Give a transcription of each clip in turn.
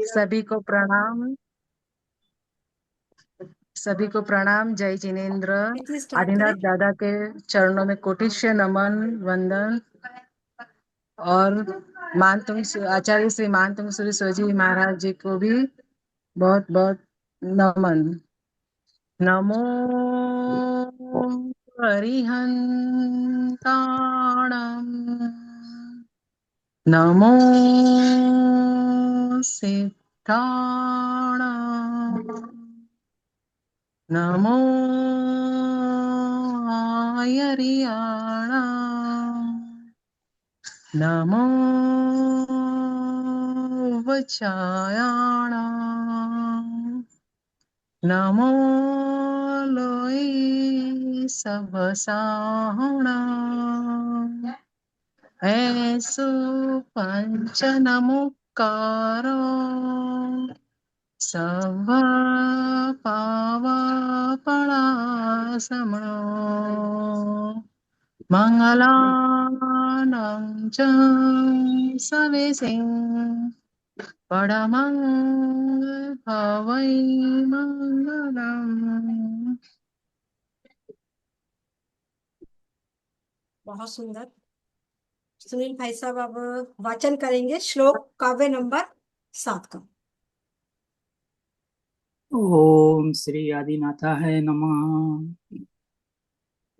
सभी को प्रणाम। सभी को प्रणाम। जय जिनेन्द्र। प्रीति स्टार्ट करें। आदिनाथ दादा के चरणों में कोटिश्य नमन वंदन। और आचार्य श्री मानतुंग सूरी जी महाराज जी को भी बहुत बहुत नमन। नमो अरिहंताणम्। नमो सिद्धाणाम्। नमो आयर्याणाम्। नमो वचायाणाम्। नमो लोई सबसाहुणाम्। ऐसु पंच नमुक्कारो सव पावपणासमणो मंगलानं च सवेसिं परमंगल भवै मंगलम्। बहुत सुंदर। सुनील भाई साहब अब वाचन करेंगे श्लोक काव्य नंबर 7 का। ओम श्री आदिनाथाय नमः।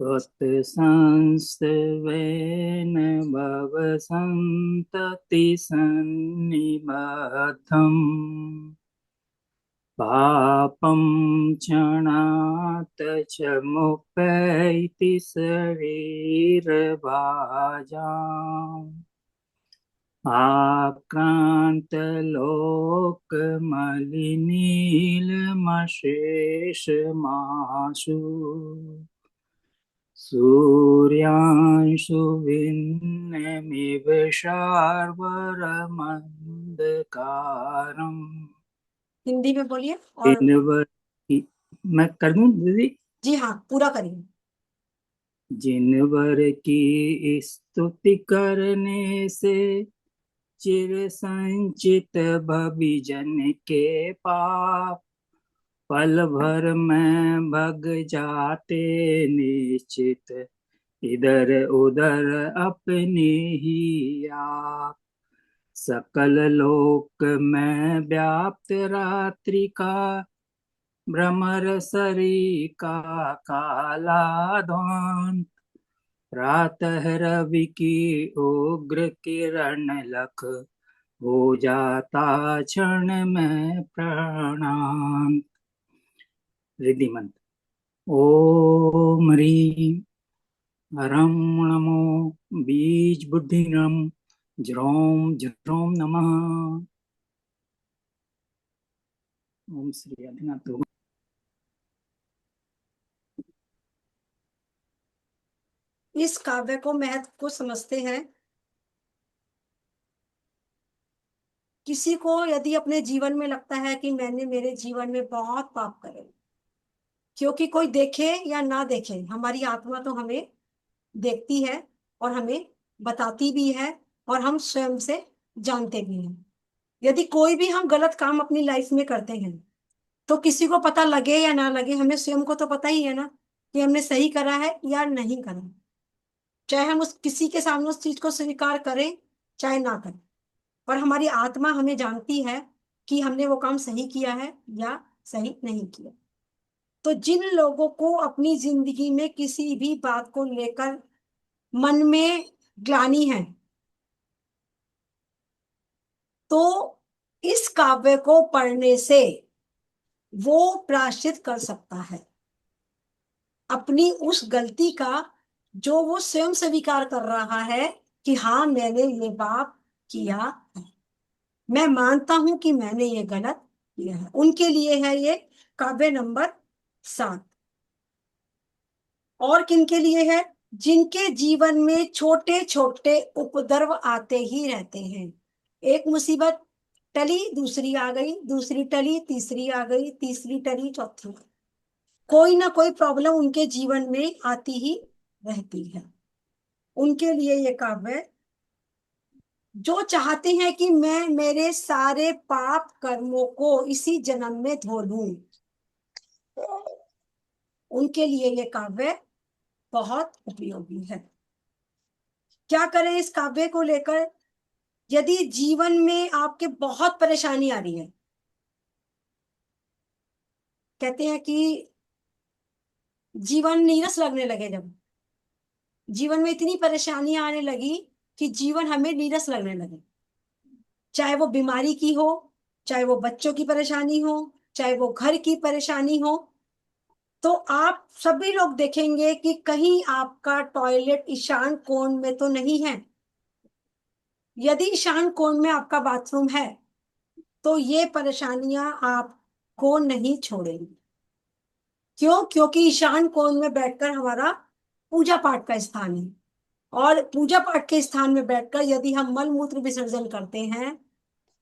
तत्संस्तवेन भव सन्तति सन्निबद्धम् पापं क्षणात् च मुपैति शरीरभाजाम् आक्रान्तलोकमलिनीलमशेषमाशु सूर्यांशु भिन्नमिव शार्वर्मन्धकारम्। हिंदी में बोलिए। और जिनवर की मैं कर दूं दीदी? जी हाँ, पूरा करिए। जिनवर की स्तुति करने से चिर संचित भविजन के पाप पल भर में भग जाते निश्चित इधर उधर अपने ही आप। सकल लोक में व्याप्त रात्रि का भ्रमर सरी का काला ध्वंस प्रातः रवि की उग्र किरण लख हो जाता क्षण में प्रणाम। रिद्धि मंत्र। ओम ह्रीं रं नमो बीज बुद्धिरं ज्रों ज्रों नमः। ओम श्री आदिनाथ। इस काव्य को महत्व को समझते हैं। किसी को यदि अपने जीवन में लगता है कि मैंने मेरे जीवन में बहुत पाप करे, क्योंकि कोई देखे या ना देखे, हमारी आत्मा तो हमें देखती है और हमें बताती भी है, और हम स्वयं से जानते भी हैं। यदि कोई भी हम गलत काम अपनी लाइफ में करते हैं, तो किसी को पता लगे या ना लगे, हमें स्वयं को तो पता ही है ना कि हमने सही करा है या नहीं करा। चाहे हम उस किसी के सामने उस चीज को स्वीकार करें चाहे ना करें, पर हमारी आत्मा हमें जानती है कि हमने वो काम सही किया है या सही नहीं किया। तो जिन लोगों को अपनी जिंदगी में किसी भी बात को लेकर मन में ग्लानि है, तो इस काव्य को पढ़ने से वो प्रायश्चित कर सकता है अपनी उस गलती का, जो वो स्वयं स्वीकार कर रहा है कि हाँ मैंने ये पाप किया है, मैं मानता हूं कि मैंने ये गलत किया है। उनके लिए है ये काव्य नंबर 7। और किनके लिए है? जिनके जीवन में छोटे छोटे उपद्रव आते ही रहते हैं। एक मुसीबत टली, दूसरी आ गई, दूसरी टली, तीसरी आ गई, तीसरी टली, चौथी। कोई ना कोई प्रॉब्लम उनके जीवन में आती ही रहती है। उनके लिए ये काव्य जो चाहते हैं कि मैं मेरे सारे पाप कर्मों को इसी जन्म में धो लूं, उनके लिए ये काव्य बहुत उपयोगी है। क्या करें इस काव्य को लेकर? यदि जीवन में आपके बहुत परेशानी आ रही है, कहते हैं कि जीवन नीरस लगने लगे, जब जीवन में इतनी परेशानियां आने लगी कि जीवन हमें नीरस लगने लगे, चाहे वो बीमारी की हो, चाहे वो बच्चों की परेशानी हो, चाहे वो घर की परेशानी हो, तो आप सभी लोग देखेंगे कि कहीं आपका टॉयलेट ईशान कोण में तो नहीं है। यदि ईशान कोण में आपका बाथरूम है तो ये परेशानियां आपको नहीं छोड़ेंगी। क्यों? क्योंकि ईशान कोण में बैठकर हमारा पूजा पाठ का स्थान है, और पूजा पाठ के स्थान में बैठकर यदि हम मल मूत्र विसर्जन करते हैं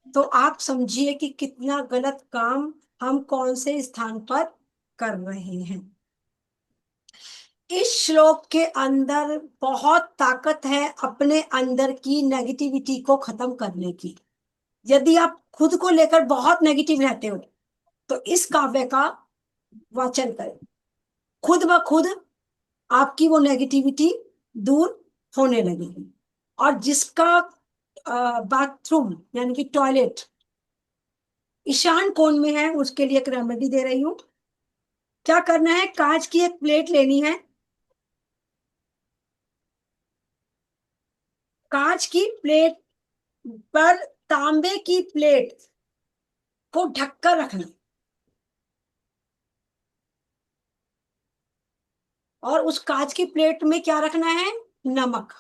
तो आप समझिए कि कितना गलत काम हम कौन से स्थान पर कर रहे हैं। इस श्लोक के अंदर बहुत ताकत है अपने अंदर की नेगेटिविटी को खत्म करने की। यदि आप खुद को लेकर बहुत नेगेटिव रहते हो तो इस काव्य का वाचन करें, खुद ब खुद आपकी वो नेगेटिविटी दूर होने लगेगी। और जिसका बाथरूम यानी कि टॉयलेट ईशान कोण में है, उसके लिए एक रेमेडी दे रही हूं। क्या करना है? कांच की एक प्लेट लेनी है, कांच की प्लेट पर तांबे की प्लेट को ढककर रखना, और उस कांच की प्लेट में क्या रखना है? नमक।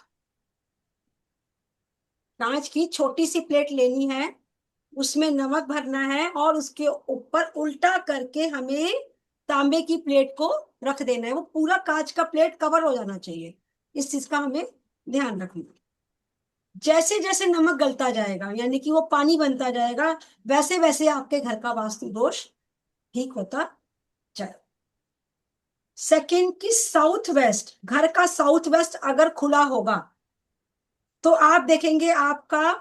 कांच की छोटी सी प्लेट लेनी है, उसमें नमक भरना है, और उसके ऊपर उल्टा करके हमें तांबे की प्लेट को रख देना है। वो पूरा कांच का प्लेट कवर हो जाना चाहिए, इस चीज का हमें ध्यान रखना। जैसे जैसे नमक गलता जाएगा यानी कि वो पानी बनता जाएगा, वैसे वैसे आपके घर का वास्तु दोष ठीक होता जाए। सेकंड की साउथ वेस्ट, घर का साउथ वेस्ट अगर खुला होगा तो आप देखेंगे आपका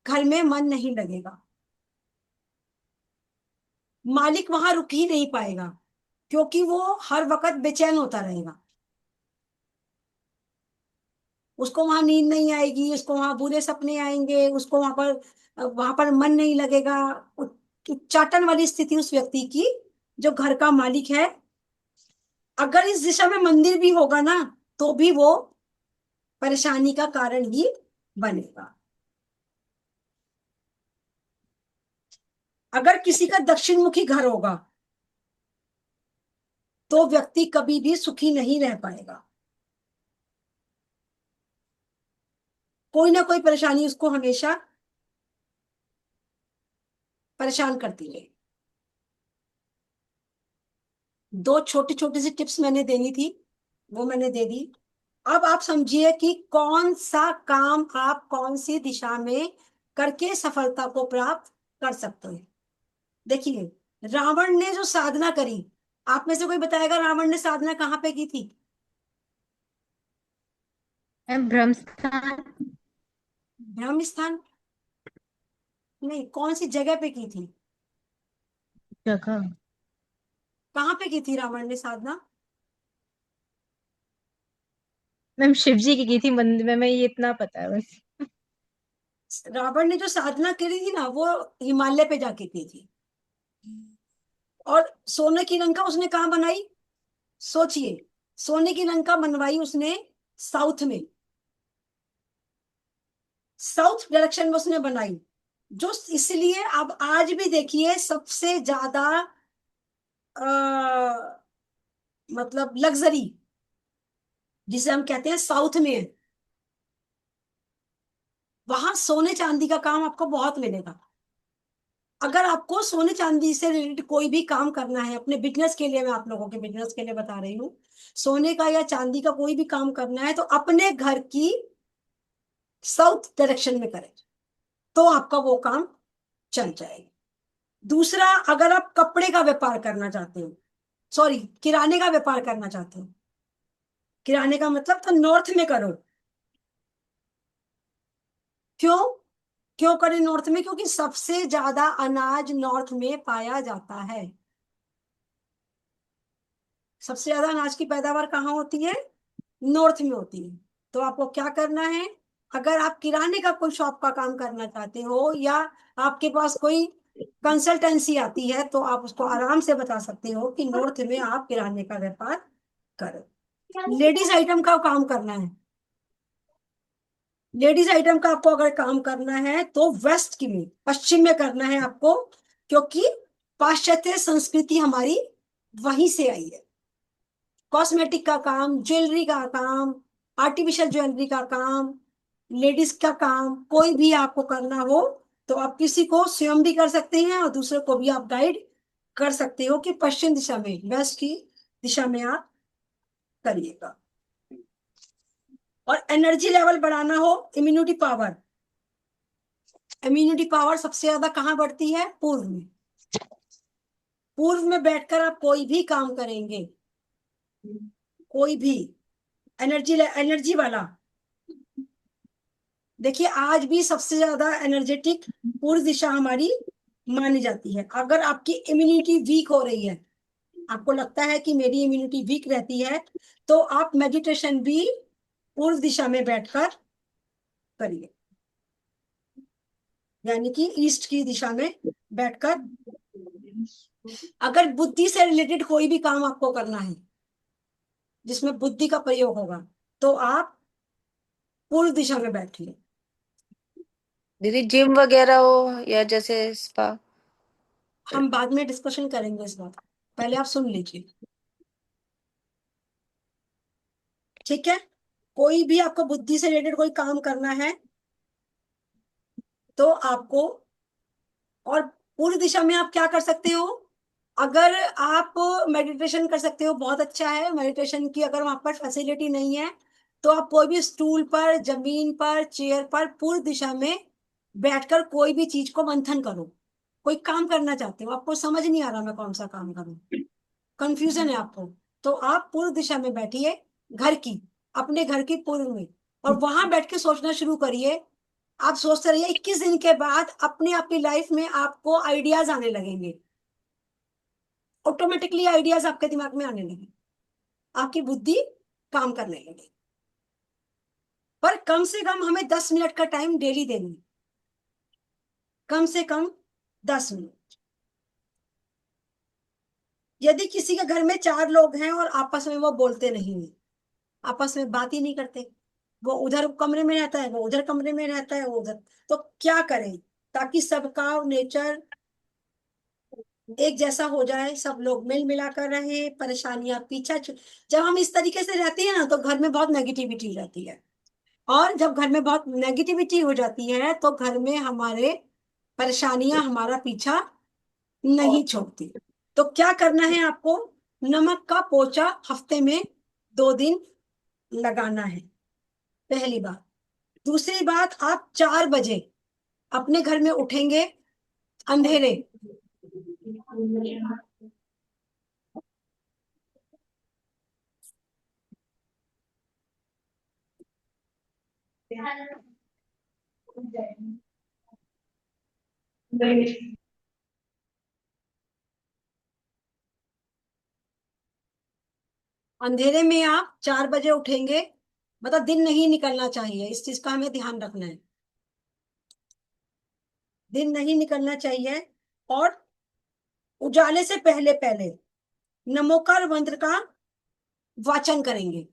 घर में मन नहीं लगेगा, मालिक वहां रुक ही नहीं पाएगा, क्योंकि वो हर वक्त बेचैन होता रहेगा। उसको वहां नींद नहीं आएगी, उसको वहां बुरे सपने आएंगे, उसको वहां पर मन नहीं लगेगा। उच्चाटन वाली स्थिति उस व्यक्ति की, जो घर का मालिक है। अगर इस दिशा में मंदिर भी होगा ना तो भी वो परेशानी का कारण ही बनेगा। अगर किसी का दक्षिण मुखी घर होगा तो व्यक्ति कभी भी सुखी नहीं रह पाएगा, कोई ना कोई परेशानी उसको हमेशा परेशान करती है। दो छोटी छोटी सी टिप्स मैंने देनी थी, वो मैंने दे दी। अब आप समझिए कि कौन सा काम आप कौन सी दिशा में करके सफलता को प्राप्त कर सकते हैं। देखिए, रावण ने जो साधना करी, आप में से कोई बताएगा रावण ने साधना कहाँ पे की थी? ब्रह्म स्थान। ब्रह्म स्थान नहीं, कौन सी जगह पे की थी? जगह। कहाँ पे की थी रावण ने साधना? मैम शिव जी की थी मंदिर में, मैं ये इतना पता है बस। रावण ने जो साधना करी थी ना, वो हिमालय पे जाके की थी। और सोने की लंका उसने कहाँ बनाई? सोचिए, सोने की लंका बनवाई उसने साउथ में, साउथ डायरेक्शन में उसने बनाई। जो इसलिए अब आज भी देखिए सबसे ज्यादा मतलब लग्जरी जिसे हम कहते हैं साउथ में है, वहां सोने चांदी का काम आपको बहुत मिलेगा। अगर आपको सोने चांदी से रिलेटेड कोई भी काम करना है अपने बिजनेस के लिए, मैं आप लोगों के बिजनेस के लिए बता रही हूँ, सोने का या चांदी का कोई भी काम करना है तो अपने घर की साउथ डायरेक्शन में करें, तो आपका वो काम चल जाएगा। दूसरा, अगर आप कपड़े का व्यापार करना चाहते हो, सॉरी किराने का व्यापार करना चाहते हो, किराने का मतलब तो नॉर्थ में करो, क्यों क्यों करें नॉर्थ में? क्योंकि सबसे ज्यादा अनाज नॉर्थ में पाया जाता है। सबसे ज्यादा अनाज की पैदावार कहाँ होती है? नॉर्थ में होती है। तो आपको क्या करना है, अगर आप किराने का कोई शॉप का काम करना चाहते हो या आपके पास कोई कंसल्टेंसी आती है, तो आप उसको आराम से बता सकते हो कि नॉर्थ में आप किराने का व्यापार करो। लेडीज आइटम का काम करना है, लेडीज आइटम का आपको अगर काम करना है तो वेस्ट की में, पश्चिम में करना है आपको, क्योंकि पाश्चात्य संस्कृति हमारी वहीं से आई है। कॉस्मेटिक का काम, ज्वेलरी का काम, आर्टिफिशियल ज्वेलरी का काम, लेडीज का काम, कोई भी आपको करना हो तो आप किसी को स्वयं भी कर सकते हैं और दूसरे को भी आप गाइड कर सकते हो कि पश्चिम दिशा में, वेस्ट की दिशा में आप करिएगा। और एनर्जी लेवल बढ़ाना हो, इम्यूनिटी पावर, इम्यूनिटी पावर सबसे ज्यादा कहाँ बढ़ती है? पूर्व में। पूर्व में बैठकर आप कोई भी काम करेंगे, कोई भी एनर्जी वाला। देखिए आज भी सबसे ज्यादा एनर्जेटिक पूर्व दिशा हमारी मानी जाती है। अगर आपकी इम्यूनिटी वीक हो रही है, आपको लगता है कि मेरी इम्यूनिटी वीक रहती है, तो आप मेडिटेशन भी पूर्व दिशा में बैठकर करिए, यानी कि ईस्ट की दिशा में बैठकर। अगर बुद्धि से रिलेटेड कोई भी काम आपको करना है जिसमें बुद्धि का प्रयोग होगा, तो आप पूर्व दिशा में बैठिए। दीदी जिम वगैरह हो या जैसे स्पा? हम बाद में डिस्कशन करेंगे इस बात, पहले आप सुन लीजिए, ठीक है? कोई भी आपको बुद्धि से रिलेटेड कोई काम करना है तो आपको, और पूर्व दिशा में आप क्या कर सकते हो? अगर आप मेडिटेशन कर सकते हो, बहुत अच्छा है। मेडिटेशन की अगर वहां पर फैसिलिटी नहीं है तो आप कोई भी स्टूल पर, जमीन पर, चेयर पर पूर्व दिशा में बैठकर कोई भी चीज को मंथन करो। कोई काम करना चाहते हो, आपको समझ नहीं आ रहा मैं कौन सा काम करूं, कंफ्यूजन है आपको, तो आप पूर्व दिशा में बैठिए, घर की, अपने घर की पूर्व में, और वहां बैठ के सोचना शुरू करिए। आप सोचते रहिए, 21 दिन के बाद अपने आपकी लाइफ में आपको आइडियाज आने लगेंगे, ऑटोमेटिकली आइडियाज आपके दिमाग में आने लगे, आपकी बुद्धि काम करने लगे। पर कम से कम हमें 10 मिनट का टाइम डेली देना है, कम से कम 10 मिनट। यदि किसी के घर में 4 लोग हैं और आपस में वो बोलते नहीं है, आपस में बात ही नहीं करते, वो उधर कमरे में रहता है, वो उधर कमरे में रहता है, वो उधर, तो क्या करें ताकि सबका नेचर एक जैसा हो जाए, सब लोग मिल मिला कर रहे, परेशानियां पीछा जब हम इस तरीके से रहते हैं ना तो घर में बहुत नेगेटिविटी रहती है, और जब घर में बहुत नेगेटिविटी हो जाती है तो घर में हमारे परेशानियां हमारा पीछा नहीं छोड़ती। तो क्या करना है आपको? नमक का पोचा हफ्ते में 2 दिन लगाना है, पहली बात। दूसरी बात, आप 4 बजे अपने घर में उठेंगे, अंधेरे, अंधेरे में आप 4 बजे उठेंगे, मतलब दिन नहीं निकलना चाहिए, इस चीज का हमें ध्यान रखना है, दिन नहीं निकलना चाहिए। और उजाले से पहले पहले नमोकार मंत्र का वाचन करेंगे,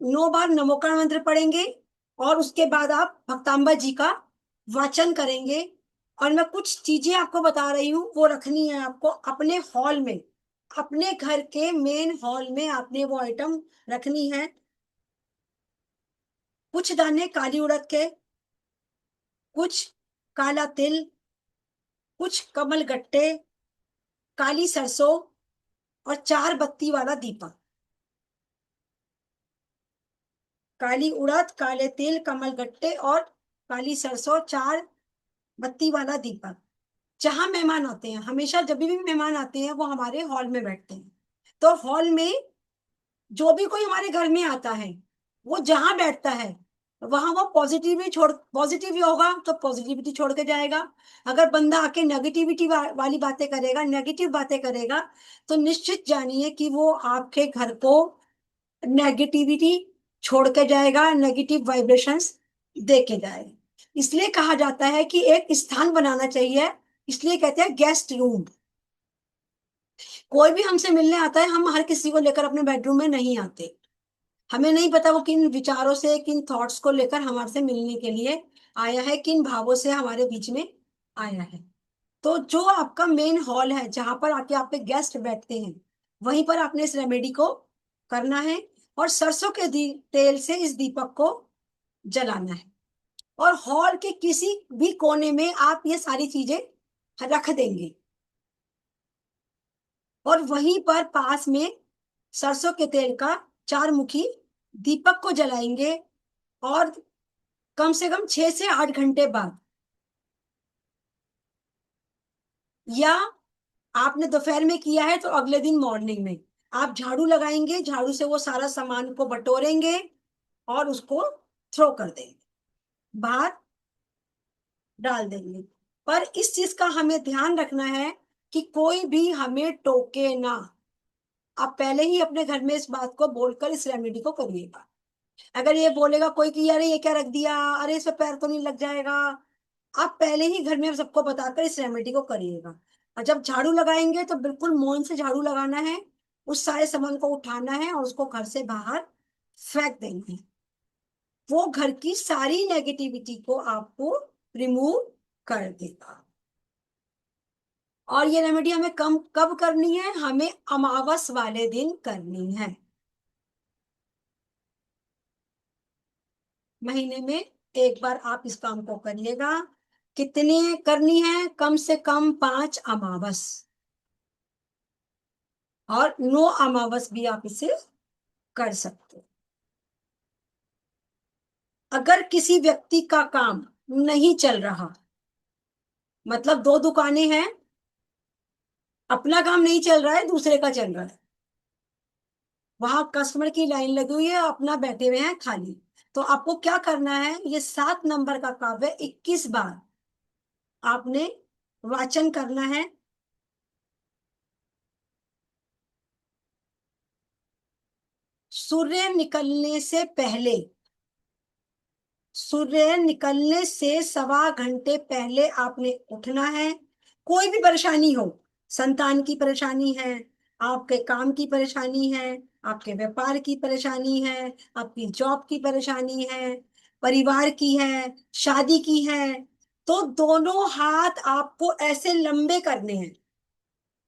9 बार नमोकार मंत्र पढ़ेंगे, और उसके बाद आप भक्तांबा जी का वाचन करेंगे। और मैं कुछ चीजें आपको बता रही हूँ, वो रखनी है आपको अपने हॉल में, अपने घर के मेन हॉल में आपने वो आइटम रखनी है। कुछ दाने काली उड़द के, कुछ काला तिल, कुछ कमल गट्टे, काली सरसों, और 4 बत्ती वाला दीपक। काली उड़द, काले तिल, कमल गट्टे और काली सरसों, 4 बत्ती वाला दीपक। जहां मेहमान आते हैं, हमेशा जब भी मेहमान आते हैं वो हमारे हॉल में बैठते हैं, तो हॉल में जो भी कोई हमारे घर में आता है वो जहां बैठता है वहां वो पॉजिटिव होगा तो पॉजिटिविटी छोड़ के जाएगा। अगर बंदा आके नेगेटिविटी वाली बातें करेगा, नेगेटिव बातें करेगा, तो निश्चित जानिए कि वो आपके घर को नेगेटिविटी छोड़ के जाएगा, नेगेटिव वाइब्रेशंस दे के जाएगा। इसलिए कहा जाता है कि एक स्थान बनाना चाहिए, इसलिए कहते हैं गेस्ट रूम। कोई भी हमसे मिलने आता है, हम हर किसी को लेकर अपने बेडरूम में नहीं आते। हमें नहीं पता वो किन विचारों से, किन थॉट्स को लेकर हमारे से मिलने के लिए आया है, किन भावों से हमारे बीच में आया है। तो जो आपका मेन हॉल है, जहां पर आके आपके गेस्ट बैठते हैं, वहीं पर आपने इस रेमेडी को करना है और सरसों के तेल से इस दीपक को जलाना है। और हॉल के किसी भी कोने में आप ये सारी चीजें रख देंगे और वहीं पर पास में सरसों के तेल का 4 मुखी दीपक को जलाएंगे। और कम से कम 6 से 8 घंटे बाद, या आपने दोपहर में किया है तो अगले दिन मॉर्निंग में आप झाड़ू लगाएंगे, झाड़ू से वो सारा सामान को बटोरेंगे और उसको थ्रो कर देंगे, बाहर डाल देंगे। पर इस चीज का हमें ध्यान रखना है कि कोई भी हमें टोके ना। आप पहले ही अपने घर में इस बात को बोलकर इस रेमेडी को करिएगा। अगर ये बोलेगा कोई कि अरे ये क्या रख दिया, अरे इस पे पैर तो नहीं लग जाएगा, आप पहले ही घर में सबको बताकर इस रेमेडी को करिएगा। और जब झाड़ू लगाएंगे तो बिल्कुल मौन से झाड़ू लगाना है, उस सारे सामान को उठाना है और उसको घर से बाहर फेंक देना है। वो घर की सारी नेगेटिविटी को आपको रिमूव कर देगा। और ये रेमेडी हमें कब करनी है? हमें अमावस वाले दिन करनी है। महीने में एक बार आप इस काम को करिएगा। कितनी करनी है? कम से कम 5 अमावस, और 9 अमावस भी आप इसे कर सकते हो। अगर किसी व्यक्ति का काम नहीं चल रहा, मतलब 2 दुकानें हैं, अपना काम नहीं चल रहा है, दूसरे का चल रहा है, वहां कस्टमर की लाइन लगी हुई है, अपना बैठे हुए हैं खाली, तो आपको क्या करना है? ये 7 नंबर का काव्य 21 बार आपने वाचन करना है। सूर्य निकलने से पहले, सूर्य निकलने से 1.25 घंटे पहले आपने उठना है। कोई भी परेशानी हो, संतान की परेशानी है, आपके काम की परेशानी है, आपके व्यापार की परेशानी है, आपकी जॉब की परेशानी है, परिवार की है, शादी की है, तो दोनों हाथ आपको ऐसे लंबे करने हैं,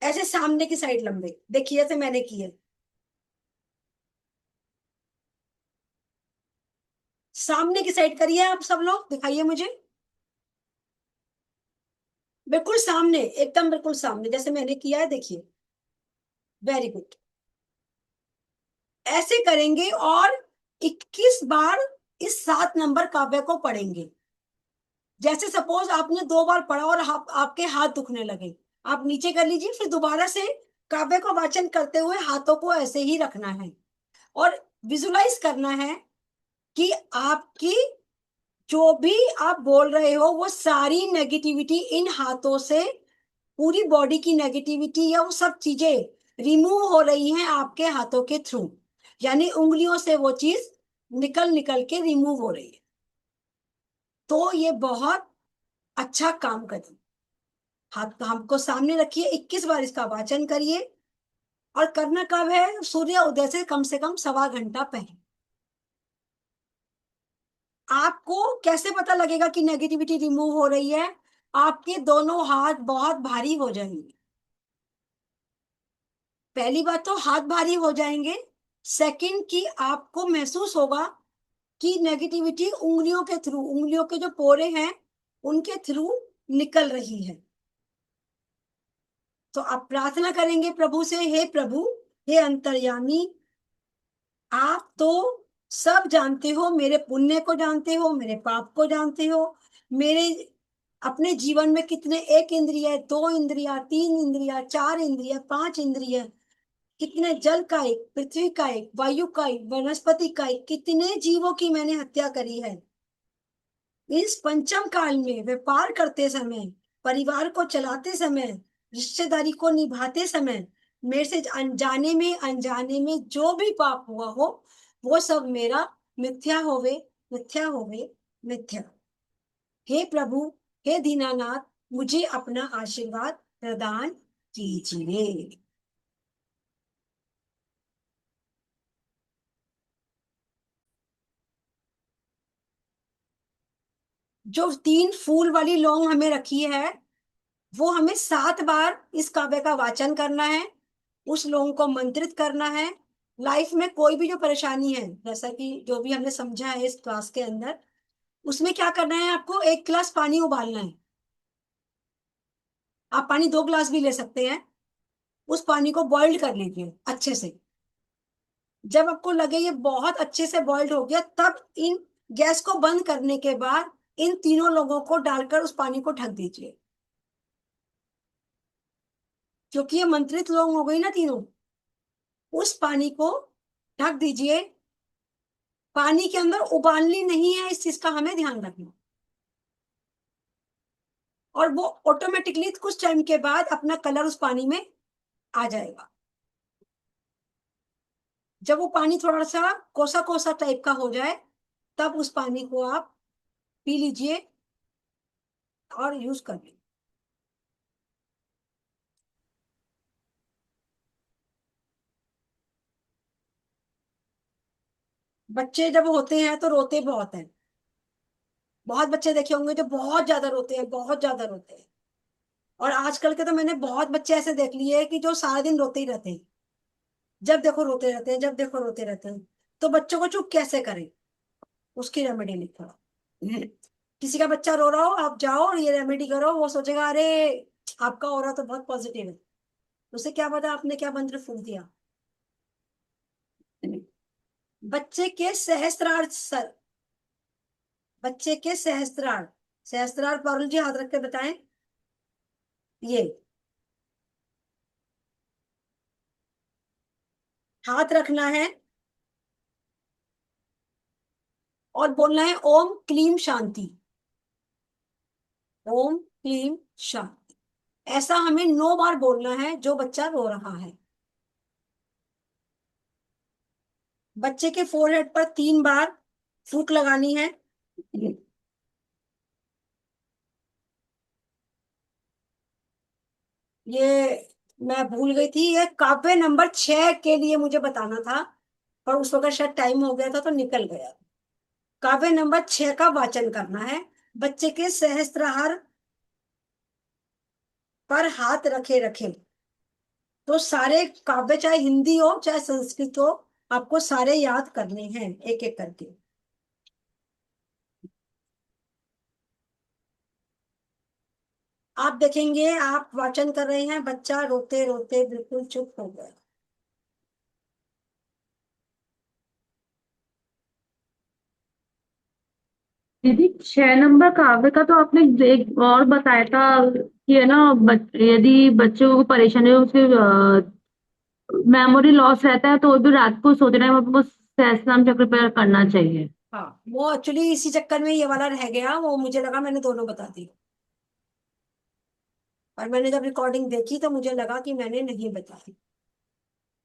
ऐसे सामने की साइड लंबे। देखिए ऐसे मैंने किए, सामने की साइड करिए आप सब लोग, दिखाइए मुझे। बिल्कुल सामने, एकदम बिल्कुल सामने जैसे मैंने किया है, देखिए। Very good. ऐसे करेंगे और 21 बार इस 7 नंबर काव्य को पढ़ेंगे। जैसे सपोज आपने 2 बार पढ़ा और आपके हाथ दुखने लगे, आप नीचे कर लीजिए, फिर दोबारा से काव्य को वाचन करते हुए हाथों को ऐसे ही रखना है और विजुलाइज करना है कि आपकी जो भी आप बोल रहे हो वो सारी नेगेटिविटी इन हाथों से, पूरी बॉडी की नेगेटिविटी या वो सब चीजें रिमूव हो रही हैं आपके हाथों के थ्रू, यानी उंगलियों से वो चीज निकल निकल के रिमूव हो रही है। तो ये बहुत अच्छा काम करें। हाथ हमको सामने रखिए, 21 बार इसका वाचन करिए। और करना कब है? सूर्य उदय से कम 1.25 घंटा पहले। आपको कैसे पता लगेगा कि नेगेटिविटी रिमूव हो रही है? आपके दोनों हाथ बहुत भारी हो जाएंगे। पहली बात तो हाथ भारी हो जाएंगे, सेकंड की आपको महसूस होगा कि नेगेटिविटी उंगलियों के थ्रू, उंगलियों के जो पोरे हैं उनके थ्रू निकल रही है। तो आप प्रार्थना करेंगे प्रभु से, हे प्रभु, हे अंतर्यामी, आप तो सब जानते हो, मेरे पुण्य को जानते हो, मेरे पाप को जानते हो, मेरे अपने जीवन में कितने 1 इंद्रिय, 2 इंद्रिया, 3 इंद्रिया, 4 इंद्रिया, 5 इंद्रिय, कितने जल का एक, पृथ्वी का एक, वायु का एक, वनस्पति का एक, कितने जीवों की मैंने हत्या करी है। इस पंचम काल में व्यापार करते समय, परिवार को चलाते समय, रिश्तेदारी को निभाते समय मेरे से अनजाने में जो भी पाप हुआ हो वो सब मेरा मिथ्या होवे, मिथ्या होवे, मिथ्या। हे प्रभु, हे दीनानाथ, मुझे अपना आशीर्वाद प्रदान कीजिए। जो 3 फूल वाली लौंग हमें रखी है वो हमें 7 बार इस काव्य का वाचन करना है, उस लौंग को मंत्रित करना है। लाइफ में कोई भी जो परेशानी है, जैसा कि जो भी हमने समझा है इस क्लास के अंदर, उसमें क्या करना है, आपको 1 गिलास पानी उबालना है। आप पानी 2 गिलास भी ले सकते हैं। उस पानी को बॉइल्ड कर लीजिए अच्छे से। जब आपको लगे ये बहुत अच्छे से बॉइल्ड हो गया, तब इन गैस को बंद करने के बाद इन तीनों लोगों को डालकर उस पानी को ढक दीजिए। क्योंकि ये मंत्रित लौंग हो गई ना तीनों, उस पानी को ढक दीजिए। पानी के अंदर उबालनी नहीं है, इस चीज का हमें ध्यान रखना। और वो ऑटोमेटिकली कुछ टाइम के बाद अपना कलर उस पानी में आ जाएगा। जब वो पानी थोड़ा सा कोसा कोसा टाइप का हो जाए, तब उस पानी को आप पी लीजिए और यूज कर लीजिए। बच्चे जब होते हैं तो रोते बहुत हैं। बहुत बच्चे देखे होंगे जो बहुत ज्यादा रोते हैं, बहुत ज्यादा रोते हैं। और आजकल के तो मैंने बहुत बच्चे ऐसे देख लिए हैं कि जो सारा दिन रोते ही रहते हैं। जब देखो रोते रहते हैं, जब देखो रोते रहते हैं। तो बच्चों को चुप कैसे करें, उसकी रेमेडी लिखो। किसी का बच्चा रो रहा हो, आप जाओ और ये रेमेडी करो, वो सोचेगा अरे आपका ऑरा तो बहुत पॉजिटिव है। उसे क्या पता आपने क्या मंत्र फूंक दिया। बच्चे के सहस्त्रार्थ सर, बच्चे के सहस्त्रार्थ, सहस्त्रार्थ पारुल जी हाथ रख के बताएं। ये हाथ रखना है और बोलना है ओम क्लीम शांति, ओम क्लीम शांति। ऐसा हमें 9 बार बोलना है जो बच्चा रो रहा है। बच्चे के फोरहेड पर 3 बार फूंक लगानी है। ये मैं भूल गई थी, ये काव्य नंबर 6 के लिए मुझे बताना था, पर उस वक्त शायद टाइम हो गया था तो निकल गया। काव्य नंबर 6 का वाचन करना है। बच्चे के सहस्त्रहार पर हाथ रखे रखे। तो सारे काव्य चाहे हिंदी हो चाहे संस्कृत हो, आपको सारे याद करने हैं एक एक करके। आप देखेंगे आप वाचन कर रहे हैं, बच्चा रोते रोते बिल्कुल चुप हो गया। दीदी 6 नंबर काव्य का तो आपने एक और बताया था कि है ना, यदि बच्चों को परेशानी हो, उसके मेमोरी लॉस रहता है, तो भी रात को सोते टाइम आपको सहस्त्रनाम चक्र पर करना चाहिए। हाँ, वो एक्चुअली इसी चक्कर में ये वाला रह गया, वो मुझे लगा मैंने दोनों बता दी। और मैंने जब रिकॉर्डिंग देखी तो मुझे लगा कि मैंने नहीं बताई,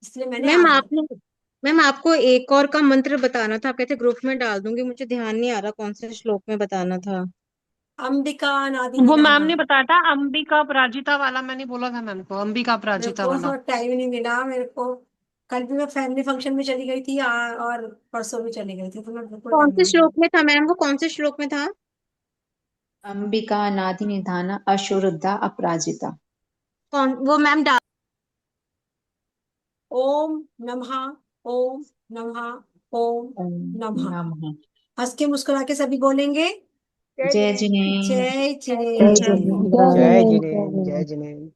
इसलिए मैंने मैम आगे। आपने मैम आपको एक और का मंत्र बताना था, आप कहते ग्रुप में डाल दूंगी, मुझे ध्यान नहीं आ रहा कौन से श्लोक में बताना था। अंबिका नादि वो मैम निदाना। ने बताया था अंबिका अपराजिता वाला, मैंने बोला था मैम को अंबिका मेरे अपराजिता वाला। को टाइम नहीं मिला मेरे को। कल भी मैं फैमिली फंक्शन में चली गई थी, और परसों भी चली गई थी, तो मैं बिल्कुल कौन टाइम से नहीं मिला। श्लोक में था मैम, वो कौन से श्लोक में था? अंबिका अनादि निधाना अशुरुद्धा अपराजिता। कौन वो मैम डाल। ओम नमः, ओम नमः, ओम ओम नमः। नमः। हंस के मुस्कुरा के सभी बोलेंगे। जय जिनेन्द्र। जय जय जिनेन्द्र। जिनेन्द्र, जय जिनेन्द्र, जय जिनेन्द्र।